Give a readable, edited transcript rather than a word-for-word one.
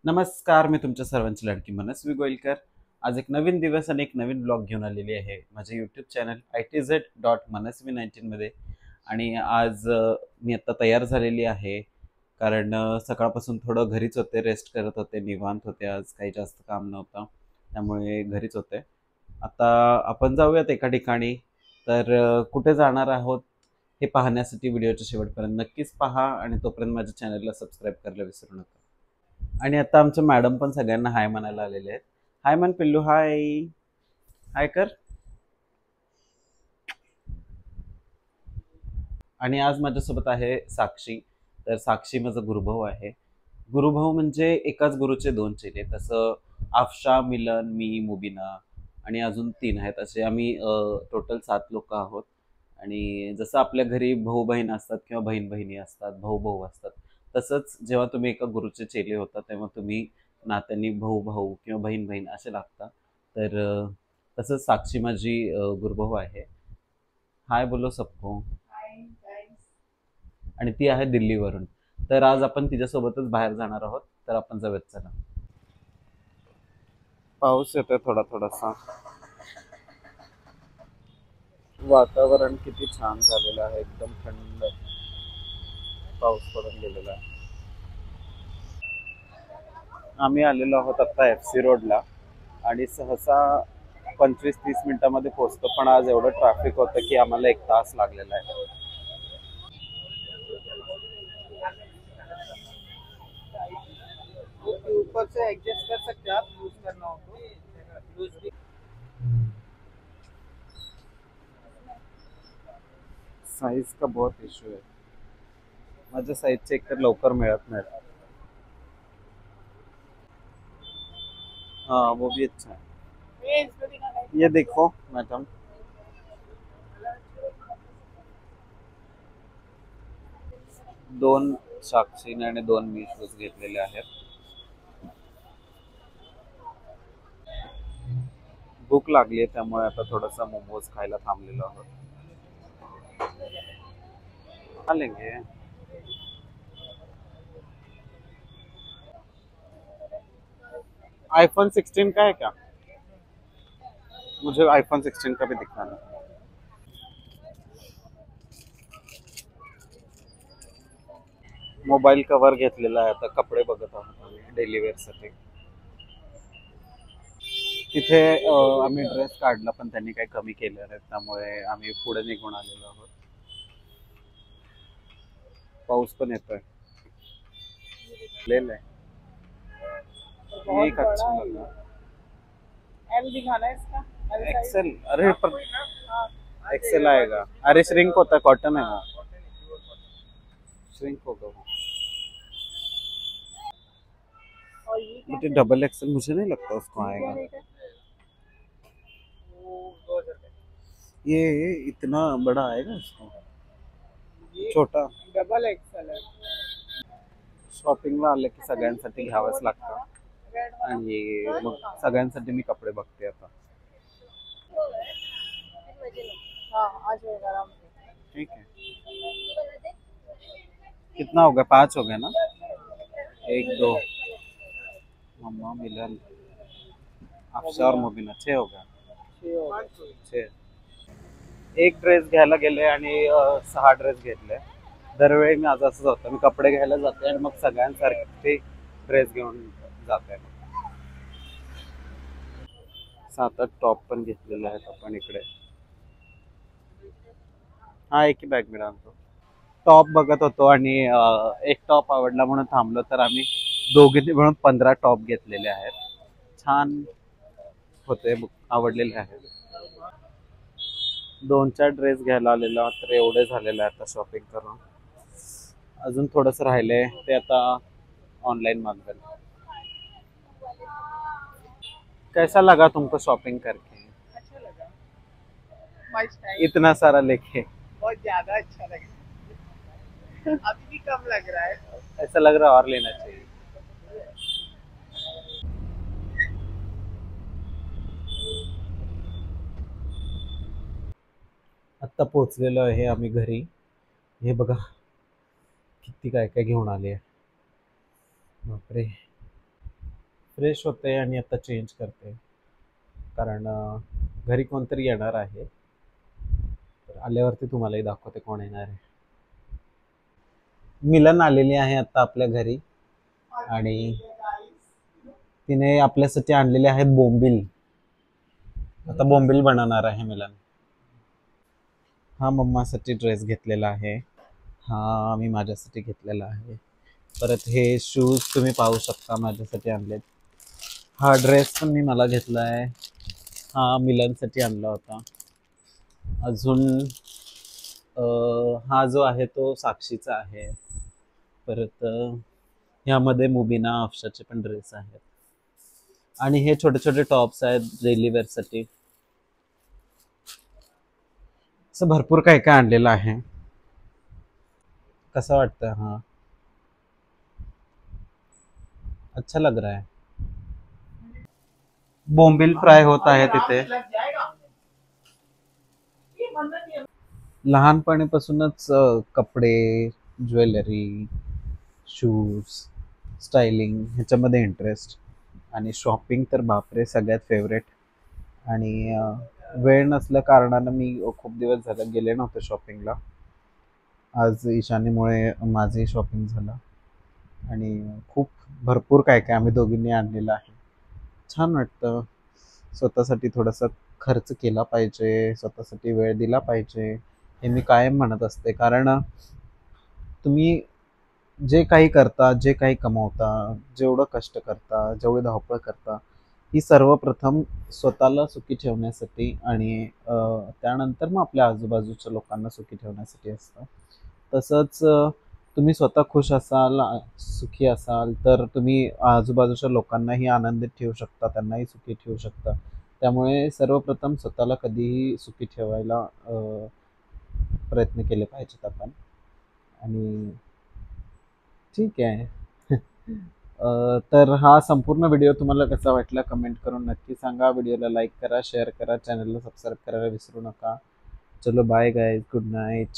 नमस्कार, मी तुमच्या सर्वांची लाडकी मनस्वी गोयलकर. आज एक नवीन दिवस आणि एक नवीन ब्लॉग घेऊन आलेली आहे माझ्या यूट्यूब चॅनल itz.मनस्वी19 मध्ये. आणि आज मी आता तयार झालेली आहे, कारण सकाळपासून थोडं घरीच होते, रेस्ट करत होते, निवांत होते. आज काही जास्त काम नव्हतं, त्यामुळे घरीच होते. आता आपण जाऊयात एका ठिकाणी. तर कुठे जाणार आहोत हे पाहण्यासाठी व्हिडिओच्या शेवटपर्यंत नक्कीच पहा, आणि तोपर्यंत माझ्या चॅनलला सबस्क्राईब करायला विसरू नका. आणि आता आमचे मॅडम पण सगळ्यांना हाय म्हणायला आलेले आहेत. हाय म्हण पिल्लू, हाय. हाय कर. आणि आज माझ्यासोबत आहे साक्षी. तर साक्षी माझा गुरुभाऊ आहे. गुरुभाऊ म्हणजे एकाच गुरुचे दोन चेले. तसं आफशा, मिलन, मी, मुबिना आणि अजून तीन आहेत. असे आम्ही टोटल 7 लोक आहोत. आणि जसं आपल्या घरी भाऊ बहीण असतात किंवा बहीण बहिणी असतात, भाऊ भाऊ असतात, तसंच जेव्हा तुम्ही एका गुरुचे चेले होता तेव्हा तुम्ही नात्यांनी भाऊ भाऊ किंवा बहीण बहीण असे लागता. तर तसंच साक्षी माझी गुरुभाऊ आहे. हाय बोलो सबको. आणि ती आहे दिल्लीवरून. तर आज आपण तिच्यासोबतच बाहेर जाणार आहोत. तर आपण जाऊयात, चला. पाऊस येतोय थोडा थोडासा. वातावरण किती छान झालेलं आहे, एकदम थंड. पाऊस पडून गेलेला आहे. आम्ही आलेलो आहोत आता FC रोडला. आणि सहसा 25-30 मिनिटामध्ये पोहोचतो, पण आज एवढं ट्रॅफिक होतं की आम्हाला 1 तास लागलेला आहे. ऊपर से एडजस्ट कर सकते हैं आप, यूज करना हो तो लूज भी. साइज का बहुत इशू है. माझ्या साईजचे एकतर लवकर मिळत नाहीत. हाँ, वो भी अच्छा है. ये देखो मैडम. दोन साक्षीने आणि दोन मी शूज घेतलेले आहेत. भूक लागली आहे, त्यामुळे आता थोडासा मोमोज खायला थांबलेलो आहोत. खा लेंगे. iPhone 16 का है क्या? मुझे iPhone 16 का भी दिखाना. मोबाईल कव्हर घेतलेला आहे, आता कपडे बघत आहोत आम्ही डेली वेअरसाठी. तिथे आम्ही ड्रेस काढला, पण त्यांनी काही कमी केलं नाही, त्यामुळे आम्ही पुढे निघून आलेलो आहोत. पाऊस पण येतोय. ले ले. ये एक अच्छा लगा. एल दिखाना है इसका. एक्सेल. अरे पर एक्सेल आएगा. अरे श्रिंक होता है, कॉटन है वो. श्रिंक होगा वो. बट डबल एक्सेल मुझे नहीं लगता उसको आएगा. ये इतना बड़ा आएगा उसको, छोटा. डबल एक्सेल है. शॉपिंगला आले की सगळ्यांसाठी घ्यावंच लागतं, आणि मग सगळ्यांसाठी मी कपडे बघते आता. ठीक है. कितना हो गया? 5 हो गए ना. 1 2 मम्मा, मिलन, अफशा और मुबीना. 6 हो गया. 6. एक ड्रेस घ्यायला गेले आणि 6 ड्रेस घेतले. दरवेळी मी आज असंच होतं, मी कपडे घ्यायला जाते आणि मग सगळ्यांसारखे ड्रेस घेऊन जाते. 7-8 टॉप पण घेतलेले आहेत आपण इकडे. हा, एक ही बॅग मी आणतो. टॉप बघत होतो आणि एक टॉप आवडला म्हणून थांबलो, तर आम्ही दोघींनी मिळून 15 टॉप घेतलेले आहेत. छान होते, आवडलेले आहेत. 2-4 ड्रेस घ्यायला आलेला, तर एवढे झालेले आहे आता शॉपिंग करून. अजून थोडंस राहिलंय, ते आता ऑनलाइन मागवेल. कैसा लगा तुमको शॉपिंग करके? अच्छा लगा. इतना सारा लेके बहुत ज्यादा अच्छा लगा. अभी भी कम लग रहा है. ऐसा लग रहा है और लेना चाहिए. आत्ता पोहोचलेलो आहे आम्ही घरी. हे बघा किती काय काय घेऊन आले. बापरे. फ्रेश होते आणि आता चेंज करते, कारण घरी कोणतरी येणार आहे. तर आल्यावरती तुम्हालाही दाखवते कोण येणार आहे. मिलन आलेली आहे आता आपल्या घरी आणि तिने आपल्यासाठी आणलेले आहेत बोंबील. आता बोंबील बनवणार आहे मिलन. हा मम्मासाठी ड्रेस घेतलेला आहे. हा मी माझ्यासाठी घेतलेला आहे. परत हे शूज तुम्ही पाहू शकता माझ्यासाठी आणलेत. हा ड्रेस पण मी मला घेतला आहे. हा मिलनसाठी आणला होता. अजून हा जो आहे तो साक्षीचा आहे. परत ह्यामध्ये मुबीना अफशाचे पण ड्रेस आहेत आणि हे छोटे छोटे टॉप्स आहेत डेली वेअरसाठी. असं भरपूर काय काय आणलेलं आहे. कसं वाटतं? हा अच्छा लग रहा है. बोंबील फ्राय होत आहे तिथे. लहानपणीपासूनच कपडे, ज्वेलरी, शूज, स्टायलिंग ह्याच्यामध्ये इंटरेस्ट आणि शॉपिंग तर बापरे सगळ्यात फेवरेट. आणि वेळ नसल्या कारणानं मी खूप दिवस झाले गेले नव्हते शॉपिंगला. आज ईशानीमुळे माझी शॉपिंग झालं आणि खूप भरपूर काय काय आम्ही दोघींनी आणलेलं आहे. छान वाटतं. स्वतःसाठी थोडासा खर्च केला पाहिजे, स्वतःसाठी वेळ दिला पाहिजे, हे मी कायम म्हणत असते. कारण तुम्ही जे काही करता, जे काही कमवता, जेवढं कष्ट करता, जेवढी धावपळ करता, ही सर्वप्रथम स्वतःला सुखी ठेवण्यासाठी आणि त्यानंतर मग आपल्या आजूबाजूच्या लोकांना सुखी ठेवण्यासाठी असतं. तसंच तुम्ही स्वतः खुश असाल, सुखी असाल, तर तुम्ही आजूबाजूच्या लोकांनाही आनंदित ठेवू शकता, त्यांनाही सुखी ठेवू शकता. त्यामुळे सर्वप्रथम स्वतःला कधीही सुखी ठेवायला प्रयत्न केले पाहिजेत आपण. आणि ठीक आहे. तर हा संपूर्ण व्हिडिओ तुम्हाला कसा वाटला कमेंट करून नक्की सांगा. व्हिडिओला लाईक करा, शेअर करा, चॅनलला सबस्क्राईब करायला विसरू नका. चलो बाय गाईज, गुड नाईट.